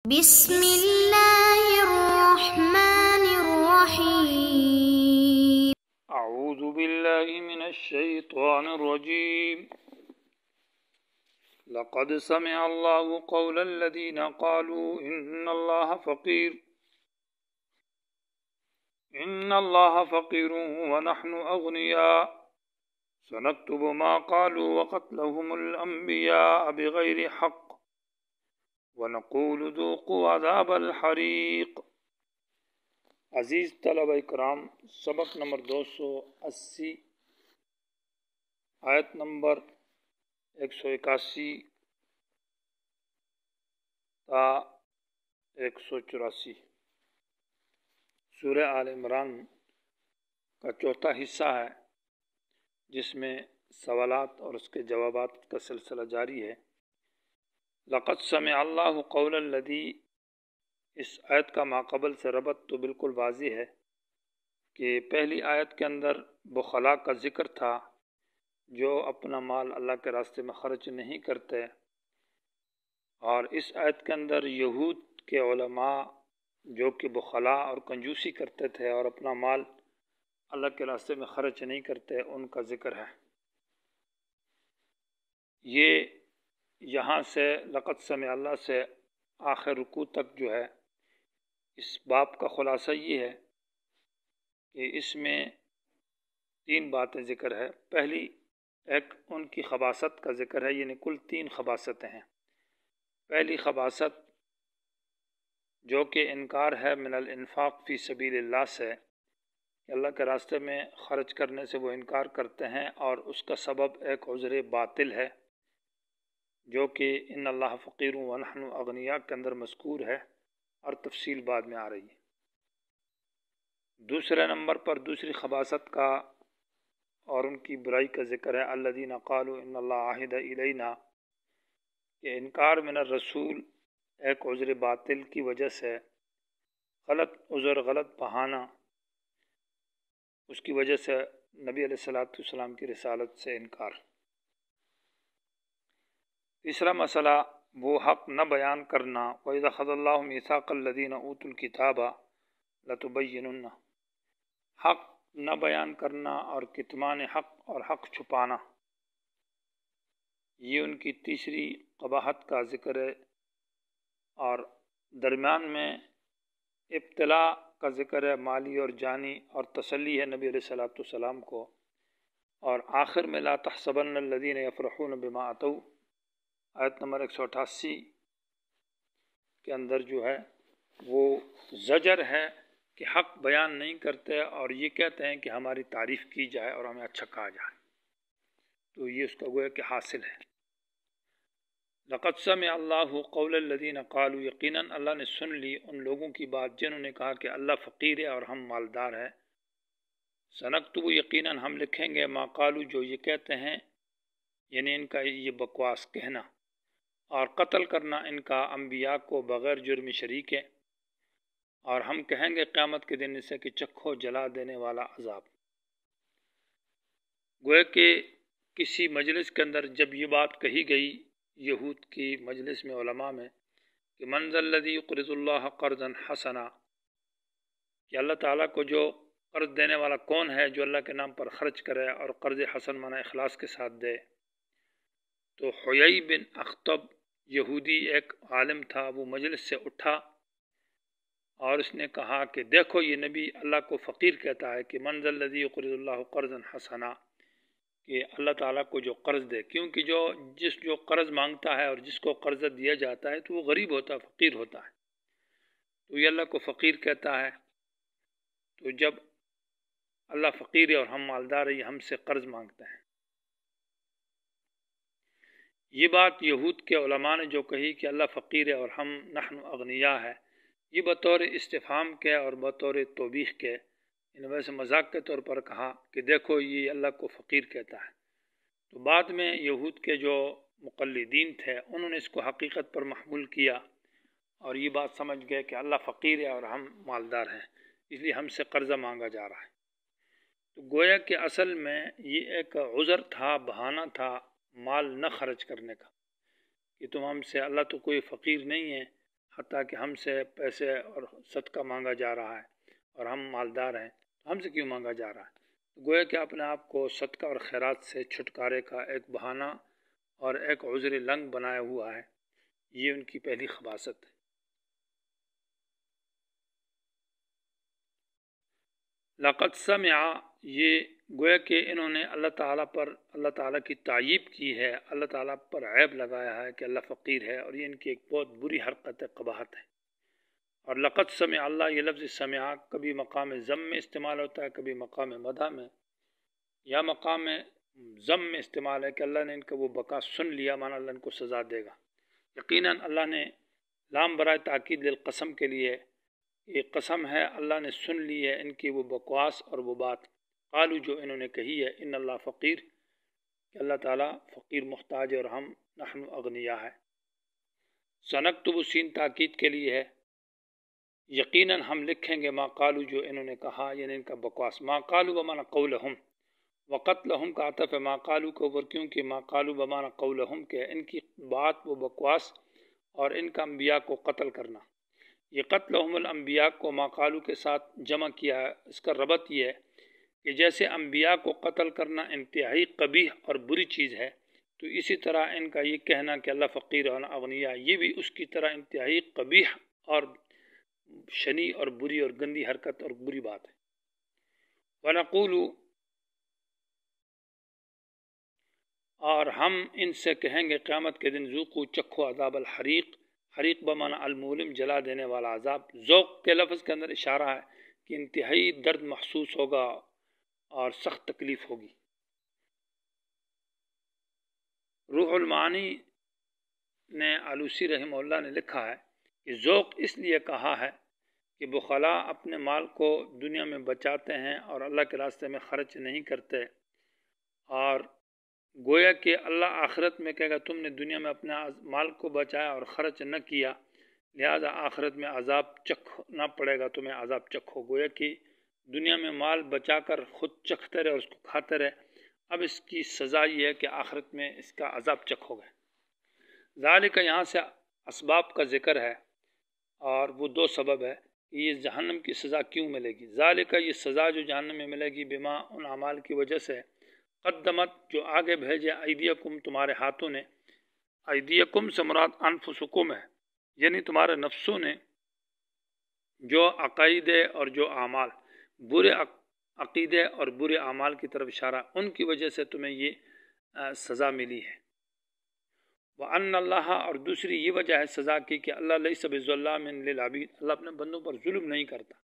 بسم اللہ الرحمن الرحیم۔ اعوذ باللہ من الشیطان الرجیم۔ لقد سمع اللہ قول الذین قالوا ان اللہ فقیر ونحن اغنیاء سنکتب ما قالوا وقتلهم الانبیاء بغیر حق ونقول ذوقوا عذاب الحریق۔ عزیز طلبہ اکرام، سبق نمبر 280، آیت نمبر 181 تا 184 سورہ آل عمران کا چوتھا حصہ ہے، جس میں سوالات اور اس کے جوابات کا سلسلہ جاری ہے۔ لقد سمع اللہ قول الذی، اس آیت کا ماقبل سے ربط تو بالکل واضح ہے کہ پہلی آیت کے اندر بخلا کا ذکر تھا جو اپنا مال اللہ کے راستے میں خرچ نہیں کرتے، اور اس آیت کے اندر یہود کے علماء جو کہ بخلا اور کنجوسی کرتے تھے اور اپنا مال اللہ کے راستے میں خرچ نہیں کرتے، ان کا ذکر ہے۔ یہ یہاں سے لقد سمع اللہ سے آخر رکوع تک جو ہے، اس باب کا خلاصہ یہ ہے کہ اس میں 3 باتیں ذکر ہے۔ پہلی ایک ان کی خباثت کا ذکر ہے، یعنی کل 3 خباثتیں ہیں۔ پہلی خباثت جو کہ انکار ہے من الانفاق فی سبیل اللہ سے، کہ اللہ کے راستے میں خرچ کرنے سے وہ انکار کرتے ہیں، اور اس کا سبب ایک عذر باطل ہے جو کہ ان اللہ فقیر ونحن اغنیاء کے اندر مذکور ہے، اور تفصیل بعد میں آ رہی ہے۔ دوسرے نمبر پر دوسری خباثت کا اور ان کی برائی کا ذکر ہے، الذین قالوا ان اللہ عہد الینا، کہ انکار من الرسول ایک عذر باطل کی وجہ سے، غلط عذر، غلط بہانہ، اس کی وجہ سے نبی علیہ السلام کی رسالت سے انکار۔ تیسرا مسئلہ وہ حق نہ بیان کرنا، وَإِذَا أَخَذَ اللَّهُ مِيثَاقَ الَّذِينَ أُوتُوا الْكِتَابَ لَتُبَيِّنُنَّهُ، حق نہ بیان کرنا اور کتمان حق اور حق چھپانا، یہ ان کی تیسری قباحت کا ذکر ہے، اور درمیان میں ابتلاء کا ذکر ہے، مالی اور جانی، اور تسلی ہے نبی علیہ السلام کو، اور آخر میں لا تحسبن الذین یفرحون بما اتوا، آیت نمبر 188 کے اندر جو ہے وہ زجر ہے کہ حق بیان نہیں کرتے اور یہ کہتے ہیں کہ ہماری تعریف کی جائے اور ہمیں اچھا کہا جائے، تو یہ اس کا گویا کہ حاصل ہے۔ لقد سمع اللہ قول الذین قالوا، یقیناً اللہ نے سن لی ان لوگوں کی بات جنہوں نے کہا کہ اللہ فقیر ہے اور ہم مالدار ہیں۔ سنکتب، یقیناً ہم لکھیں گے، ما قالوا، جو یہ کہتے ہیں، یعنی ان کا یہ بکواس کہنا اور قتل کرنا ان کا انبیاء کو بغیر جرم شریک ہے، اور ہم کہیں گے قیامت کے دن اسے کہ چکھو جلا دینے والا عذاب۔ گویا کہ کسی مجلس کے اندر جب یہ بات کہی گئی، یہود کی مجلس میں، علماء میں، کہ من ذا الذی یقرض اللہ قرضا حسنا، کہ اللہ تعالیٰ کو جو قرض دینے والا کون ہے جو اللہ کے نام پر خرچ کرے، اور قرض حسن معنی اخلاص کے ساتھ دے۔ تو حیی بن اخطب یہودی ایک عالم تھا، وہ مجلس سے اٹھا اور اس نے کہا کہ دیکھو یہ نبی اللہ کو فقیر کہتا ہے، کہ من ذا الذی یقرض اللہ قرضا حسنا، کہ اللہ تعالیٰ کو جو قرض دے، کیونکہ جو قرض مانگتا ہے اور جس کو قرض دیا جاتا ہے تو وہ غریب ہوتا ہے، فقیر ہوتا ہے، تو یہ اللہ کو فقیر کہتا ہے۔ تو جب اللہ فقیر ہے اور ہم مالدار ہیں، یہ ہم سے قرض مانگتے ہیں۔ یہ بات یہود کے علماء نے جو کہی کہ اللہ فقیر ہے اور ہم نحن اغنیاء ہے، یہ بطور استفہام کے اور بطور توبیخ کے، ان میں سے مذاق کے طور پر کہا کہ دیکھو یہ اللہ کو فقیر کہتا ہے۔ تو بعد میں یہود کے جو مقلدین تھے انہوں نے اس کو حقیقت پر محمول کیا اور یہ بات سمجھ گئے کہ اللہ فقیر ہے اور ہم مالدار ہیں، اس لیے ہم سے قرضہ مانگا جا رہا ہے۔ تو گویا کہ اصل میں یہ ایک عذر تھا، بہانہ تھا مال نہ خرچ کرنے کا، کہ تم ہم سے، اللہ تو کوئی فقیر نہیں ہے، حتیٰ کہ ہم سے پیسے اور صدقہ مانگا جا رہا ہے اور ہم مالدار ہیں، تو ہم سے کیوں مانگا جا رہا ہے؟ گویا کہ اپنے آپ کو صدقہ اور خیرات سے چھٹکارے کا ایک بہانہ اور ایک عذر لنگ بنایا ہوا ہے۔ یہ ان کی پہلی خباثت ہے۔ لقد سمع، یہ گویا کہ انہوں نے اللہ تعالیٰ کی تعیب کی ہے، اللہ تعالیٰ پر عیب لگایا ہے کہ اللہ فقیر ہے، اور یہ ان کی ایک بہت بری حرکت قباحت ہے۔ اور لقد سمع اللہ، یہ لفظ سمع کبھی مقام ضم میں استعمال ہوتا ہے، کبھی مقام مدح میں، یا مقام ضم میں استعمال ہے کہ اللہ نے ان کا وہ بکا سن لیا، مانا اللہ ان کو سزا دے گا۔ یقیناً اللہ نے لام برائے تاکید للقسم کے لیے، یہ قسم ہے، اللہ نے سن لی ہے ان کی وہ بکواس اور وہ بات، قالو جو انہوں نے کہی ہے، ان اللہ فقیر، کہ اللہ تعالیٰ فقیر محتاج ہے اور ہم نحن اغنیا ہے۔ سنکتب، سین تاکید کے لیے ہے، یقیناً ہم لکھیں گے، ما قالو جو انہوں نے کہا، یعنی ان کا بکواس، ما قالو بمانا قولہم، وقتلہم کا عطف ہے ما قالو کے اوپر، کیونکہ ما قالو بمانا قولہم کے ان کی بات وہ بکواس اور ان کا انبیاء کو قتل کرنا۔ یہ قتلہم الانبیاء کو ما قالو کے ساتھ جمع کیا ہے، اس کا ربط یہ ہے کہ جیسے انبیاء کو قتل کرنا انتہائی قبیح اور بری چیز ہے، تو اسی طرح ان کا یہ کہنا کہ اللہ فقیر اور اغنیا، یہ بھی اس کی طرح انتہائی قبیح اور شنی اور بری اور گندی حرکت اور بری بات ہے۔ وَنَقُولُ، اور ہم ان سے کہیں گے قیامت کے دن، ذوقوا، چکھو عذاب الحریق، حریق بمانا المولم، جلا دینے والا عذاب۔ ذوق کے لفظ کے اندر اشارہ ہے کہ انتہائی درد محسوس ہوگا اور سخت تکلیف ہوگی۔ روح المعانی نے آلوسی رحمہ اللہ نے لکھا ہے کہ ذوق اس لیے کہا ہے کہ بخلا اپنے مال کو دنیا میں بچاتے ہیں اور اللہ کے راستے میں خرچ نہیں کرتے، اور گویا کہ اللہ آخرت میں کہے گا تم نے دنیا میں اپنے مال کو بچایا اور خرچ نہ کیا، لہذا آخرت میں عذاب چکھنا پڑے گا، تمہیں عذاب چکھو۔ گویا کہ دنیا میں مال بچا کر خود چکھتے رہے اور اس کو کھاتے رہے، اب اس کی سزا یہ ہے کہ آخرت میں اس کا عذاب چکھو گے۔ ذالک، یہاں سے اسباب کا ذکر ہے، اور وہ دو سبب ہے کہ یہ جہنم کی سزا کیوں ملے گی۔ ذالک، یہ سزا جو جہنم میں ملے گی، بما، ان اعمال کی وجہ سے، قدمت، جو آگے بھیجے، ایدیکم، تمہارے ہاتھوں نے، ایدیکم سے مراد انفسکم ہے، یعنی تمہارے نفسوں نے، جو عقائدے اور جو اعمال، برے عقیدے اور برے اعمال کی طرف اشارہ، ان کی وجہ سے تمہیں یہ سزا ملی ہے۔ وَأَنَّ اللَّهَ، اور دوسری یہ وجہ ہے سزا کی کہ اللہ لَيْسَ بِظَلَّامٍ لِّلْعَبِيدِ، اللہ اپنے بندوں پر ظلم نہیں کرتا۔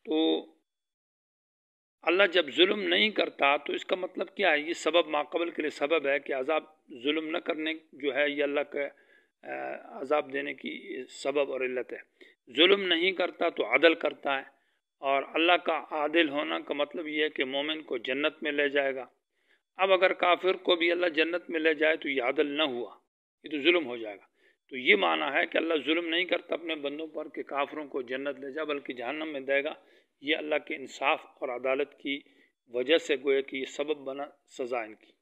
تو اللہ جب ظلم نہیں کرتا تو اس کا مطلب کیا ہے؟ یہ سبب ماقبل کے لیے سبب ہے کہ عذاب، ظلم نہ کرنے جو ہے یہ اللہ کے عذاب دینے کی سبب اور علت ہے۔ ظلم نہیں کرتا تو عدل کرتا ہے، اور اللہ کا عادل ہونا کا مطلب یہ ہے کہ مومن کو جنت میں لے جائے گا۔ اب اگر کافر کو بھی اللہ جنت میں لے جائے تو یہ عدل نہ ہوا، یہ تو ظلم ہو جائے گا۔ تو یہ معنی ہے کہ اللہ ظلم نہیں کرتا اپنے بندوں پر کہ کافروں کو جنت لے جائے، بلکہ جہنم میں دے گا۔ یہ اللہ کے انصاف اور عدالت کی وجہ سے گویا کہ یہ سبب بنا سزا ان کی۔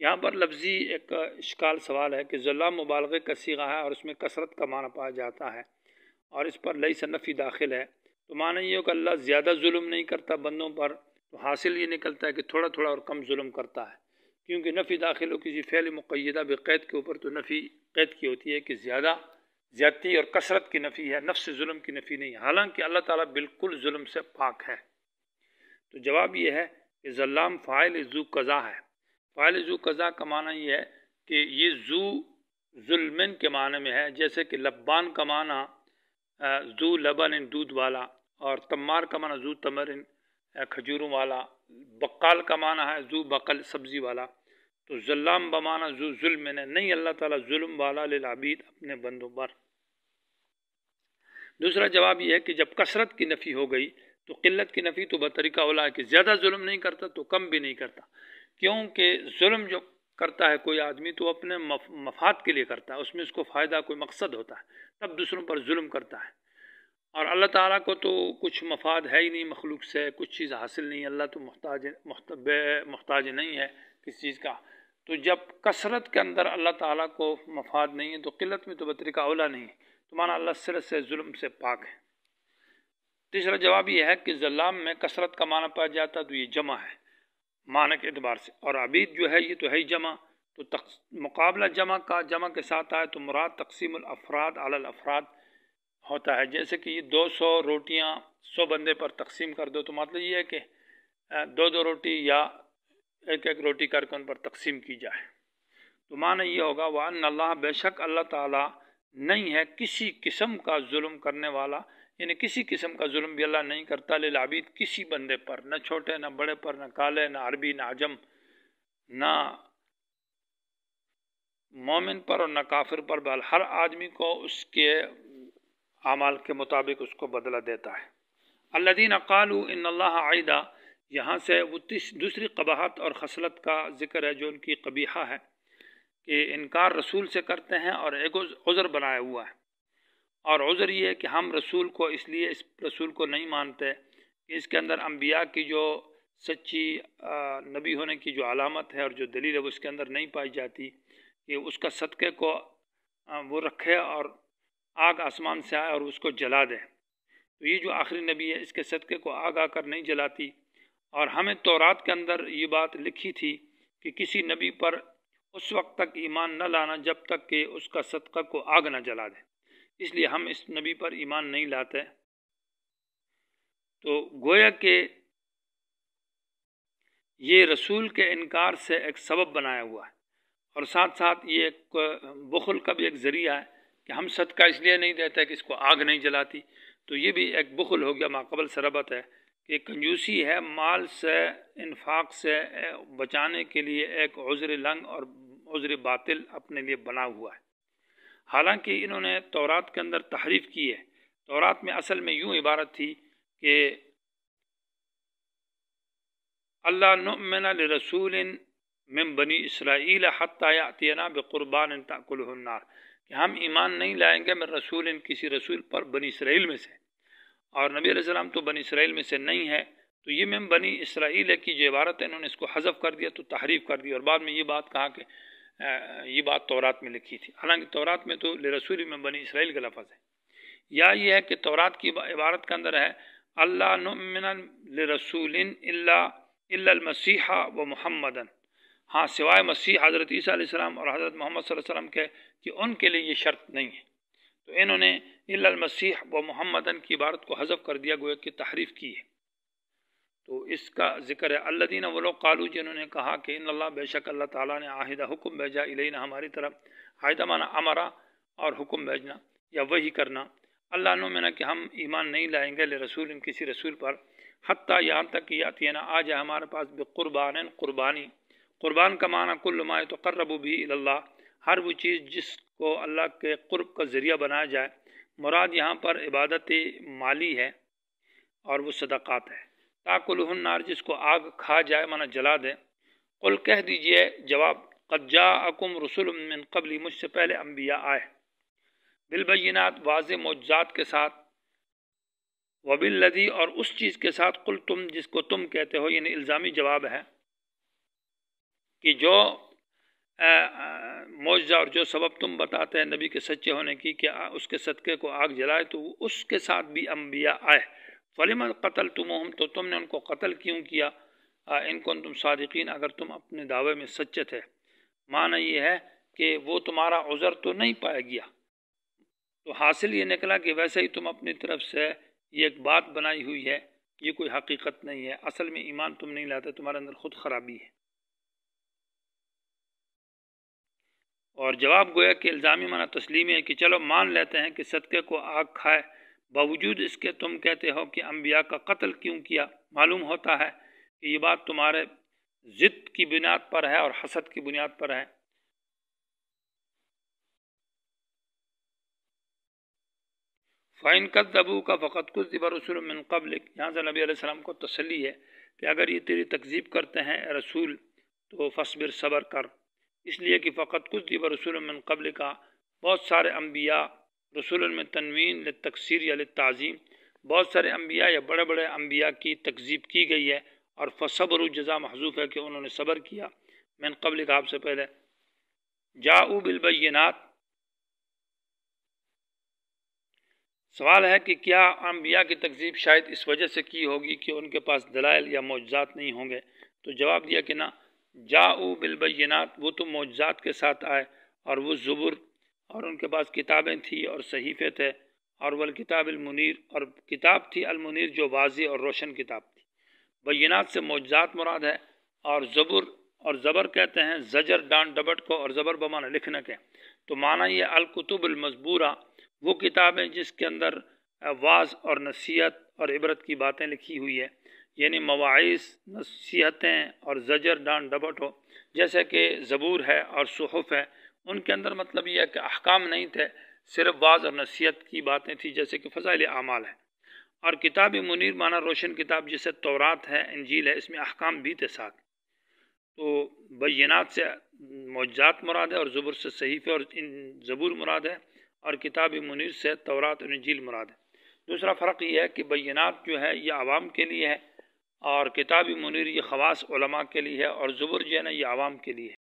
یہاں پر لفظی ایک اشکال سوال ہے کہ ظلم مبالغے کا صیغہ ہے اور اس میں کثرت کا معنی پایا جاتا ہے، اور اس پر لیس نفی داخل ہے، تو معنی یہ ہو کہ اللہ زیادہ ظلم نہیں کرتا بندوں پر، تو حاصل یہ نکلتا ہے کہ تھوڑا تھوڑا اور کم ظلم کرتا ہے، کیونکہ نفی داخل ہو کسی فعل مقیدہ بقید کے اوپر تو نفی قید کی ہوتی ہے کہ زیادتی اور کثرت کی نفی ہے، نفس ظلم کی نفی نہیں، حالانکہ اللہ تعالیٰ بالکل ظلم سے پاک ہے۔ تو جواب یہ ہے کہ ظلام فاعل ذو قضا ہے۔ فاعل ذو قضا کا معنی یہ ہے کہ یہ ذو ظلمن کے معنی میں ہے، جیسے کہ لبان کا معنی ذو لبن، دودھ والا، اور تمار کا معنی ذو تمرن، کھجوروں والا، بقال کا معنی ہے ذو بقل، سبزی والا۔ تو ظلام بمعنی ذو ظلم نے، نہیں اللہ تعالیٰ ظلم والا للعبید، اپنے بندوں پر۔ دوسرا جواب یہ ہے کہ جب کثرت کی نفی ہو گئی تو قلت کی نفی تو بطریقہ اولا ہے کہ زیادہ ظلم نہیں کرتا تو کم بھی نہیں کرتا، کیونکہ ظلم جو کرتا ہے کوئی آدمی تو اپنے مفاد کے لیے کرتا ہے، اس میں اس کو فائدہ، کوئی مقصد ہوتا ہے، تب دوسروں پر ظلم کرتا ہے۔ اور اللہ تعالیٰ کو تو کچھ مفاد ہے ہی نہیں مخلوق سے، کچھ چیز حاصل نہیں، اللہ تو محتاج نہیں ہے کسی چیز کا، تو جب کثرت کے اندر اللہ تعالیٰ کو مفاد نہیں ہے تو قلت میں تو بطریقہ اولا نہیں ہے، تو مانا اللہ صرف سے ظلم سے پاک ہے۔ تیسرا جواب یہ ہے کہ ظلام میں کثرت کا معنی پایا جاتا ہے تو یہ جمع ہے معنی کے اعتبار سے، اور عبید جو ہے یہ تو ہے ہی جمع، تو مقابلہ جمع کے ساتھ آئے تو مراد تقسیم الافراد علی الافراد ہوتا ہے، جیسے کہ یہ 200 روٹیاں 100 بندے پر تقسیم کر دو، تو مطلب یہ ہے کہ 2 روٹی یا ایک روٹی کر کے ان پر تقسیم کی جائے، تو معنی یہ ہوگا وَأَنَّ اللَّهَ بے شک اللہ تعالیٰ نہیں ہے کسی قسم کا ظلم کرنے والا، یعنی کسی قسم کا ظلم بھی اللہ نہیں کرتا للعبید کسی بندے پر، نہ چھوٹے نہ بڑے پر، نہ کالے نہ عربی نہ عجم، نہ مومن پر اور نہ کافر پر، بل ہر آدمی کو اس کے اعمال کے مطابق اس کو بدلہ دیتا ہے۔ الذین قالوا ان اللہ عیدا، یہاں سے وہ دوسری قباحت اور خصلت کا ذکر ہے جو ان کی قبیحہ ہے کہ انکار رسول سے کرتے ہیں اور ایک عذر بنایا ہوا ہے، اور عذر یہ ہے کہ ہم رسول کو اس لیے اس رسول کو نہیں مانتے کہ اس کے اندر انبیاء کی جو سچی نبی ہونے کی جو علامت ہے اور جو دلیل ہے وہ اس کے اندر نہیں پائی جاتی، کہ اس کا صدقے کو وہ رکھے اور آگ آسمان سے آئے اور اس کو جلا دے، تو یہ جو آخری نبی ہے اس کے صدقے کو آگ آ کر نہیں جلاتی، اور ہمیں تورات کے اندر یہ بات لکھی تھی کہ کسی نبی پر اس وقت تک ایمان نہ لانا جب تک کہ اس کا صدقہ کو آگ نہ جلا دے، اس لیے ہم اس نبی پر ایمان نہیں لاتے۔ تو گویا کہ یہ رسول کے انکار سے ایک سبب بنایا ہوا ہے، اور ساتھ ساتھ یہ ایک بخل کا بھی ایک ذریعہ ہے کہ ہم صدقہ اس لیے نہیں دیتے کہ اس کو آگ نہیں جلاتی، تو یہ بھی ایک بخل ہو گیا، ماقبل سے ربط ہے کہ کنجوسی ہے، مال سے انفاق سے بچانے کے لیے ایک عذر لنگ اور عذر باطل اپنے لیے بنا ہوا ہے، حالانکہ انہوں نے تورات کے اندر تحریف کی ہے۔ تورات میں اصل میں یوں عبارت تھی کہ اللہ نؤمن لرسول من بنی اسرائیل حتی یأتینا بقربان تأکلہ النار، کہ ہم ایمان نہیں لائیں گے من رسول کسی رسول پر بنی اسرائیل میں سے، اور نبی علیہ السلام تو بنی اسرائیل میں سے نہیں ہے، تو یہ من بنی اسرائیل کی جو عبارت ہے انہوں نے اس کو حذف کر دیا، تو تحریف کر دی، اور بعد میں یہ بات کہا کہ یہ بات تورات میں لکھی تھی، حالانکہ تورات میں تو لرسول من بنی اسرائیل کا لفظ ہے۔ یا یہ ہے کہ تورات کی عبارت کے اندر ہے اللہ نؤمن لرسول الا المسیح و محمدن، ہاں سوائے مسیح حضرت عیسیٰ علیہ السلام اور حضرت محمد صلی اللہ علیہ وسلم کے، کہ ان کے لیے یہ شرط نہیں ہے، تو انہوں نے الا المسیح و محمدن کی عبارت کو حذف کر دیا، گویا کہ تحریف کی ہے۔ تو اس کا ذکر ہے الذین، وہ لوگ قالو جنہوں نے کہا کہ ان اللہ بے شک اللہ تعالیٰ نے عاہدہ حکم بھیجا الینا ہماری طرف، عاہدہ مانا امرا اور حکم بھیجنا یا وحی کرنا، اللہ نؤمن کہ ہم ایمان نہیں لائیں گے لرسول کسی رسول پر، حتیٰ یہاں تک کہ یاتینا آ جائے ہمارے پاس بقربان قربانی، قربان کا معنی کل ما یتقرب بھی الی اللہ، ہر وہ چیز جس کو اللہ کے قرب کا ذریعہ بنایا جائے، مراد یہاں پر عبادت مالی ہے اور وہ صدقات ہے، تاکلہ النار جس کو آگ کھا جائے مانا جلا دے، قل کہہ دیجئے جواب قد جاءکم رسول من قبلی، مجھ سے پہلے انبیاء آئے، بالبینات واضح معجزات کے ساتھ، وبالذی اور اس چیز کے ساتھ قلتم جس کو تم کہتے ہو، یعنی الزامی جواب ہے کہ جو معجزہ اور جو سبب تم بتاتے ہیں نبی کے سچے ہونے کی کہ اس کے صدقے کو آگ جلائے، تو اس کے ساتھ بھی انبیاء آئے، فلم قتلتموہم تو تم نے ان کو قتل کیوں کیا، ان کنتم صادقین اگر تم اپنے دعوے میں سچے تھے، معنی یہ ہے کہ وہ تمہارا عذر تو نہیں پایا گیا، تو حاصل یہ نکلا کہ ویسے ہی تم اپنی طرف سے یہ ایک بات بنائی ہوئی ہے، یہ کوئی حقیقت نہیں ہے، اصل میں ایمان تم نہیں لاتے، تمہارے اندر خود خرابی ہے۔ اور جواب گویا کہ الزامی معنی تسلیمی ہے کہ چلو مان لیتے ہیں کہ صدقے کو آگ کھائے، باوجود اس کے تم کہتے ہو کہ انبیاء کا قتل کیوں کیا، معلوم ہوتا ہے کہ یہ بات تمہارے ضد کی بنیاد پر ہے اور حسد کی بنیاد پر ہے۔ فَإِن كَذَّبُوكَ فَقَدْ كُذِّبَ رُسُلٌ مِّن قَبْلِكَ، یہاں سے نبی علیہ السلام کو تسلی ہے کہ اگر یہ تیری تکذیب کرتے ہیں اے رسول تو فَاصْبِرْ صبر کر، اس لیے کہ فَقَدْ كُذِّبَ رُسُلٌ مِّن قَبْلِكَ بہت سارے انبیاء، رسول میں تنوین للتکثیر یا للتعظیم، بہت سارے انبیاء یا بڑے بڑے انبیاء کی تکذیب کی گئی ہے، اور فصبر جزا محذوف ہے کہ انہوں نے صبر کیا، من قبل کا آپ سے پہلے، جاؤ بالبینات، سوال ہے کہ کیا انبیاء کی تکذیب شاید اس وجہ سے کی ہوگی کہ ان کے پاس دلائل یا معجزات نہیں ہوں گے؟ تو جواب دیا کہ نہ، جاؤ بالبینات، وہ تو معجزات کے ساتھ آئے، اور وہ زبر، اور ان کے پاس کتابیں تھیں اور صحیفے تھے، اور والکتاب المنیر، اور کتاب تھی المنیر جو واضح اور روشن کتاب تھی۔ بینات سے معجزات مراد ہے، اور زبر کہتے ہیں زجر ڈانٹ ڈبٹ کو، اور زبر بمانا لکھنے کے، تو معنی یہ الکتب المزبورہ، وہ کتابیں جس کے اندر واعظ اور نصیحت اور عبرت کی باتیں لکھی ہوئی ہے، یعنی مواعظ، نصیحتیں اور زجر ڈانٹ ڈبٹ ہو، جیسے کہ زبور ہے اور صحف ہے، ان کے اندر مطلب یہ ہے کہ احکام نہیں تھے، صرف واعظ اور نصیحت کی باتیں تھیں، جیسے کہ فضائل اعمال ہے۔ اور کتاب منیر معنی روشن کتاب، جیسے تورات ہے، انجیل ہے، اس میں احکام بھی تھے ساتھ۔ تو بینات سے معجزات مراد ہے، اور زبر سے صحیفے اور زبور مراد ہے، اور کتاب منیر سے تورات اور انجیل مراد ہے۔ دوسرا فرق یہ ہے کہ بینات جو ہے یہ عوام کے لیے ہے، اور کتاب منیر یہ خواص علماء کے لیے ہے، اور زبر جو ہے نا یہ عوام کے لیے ہے۔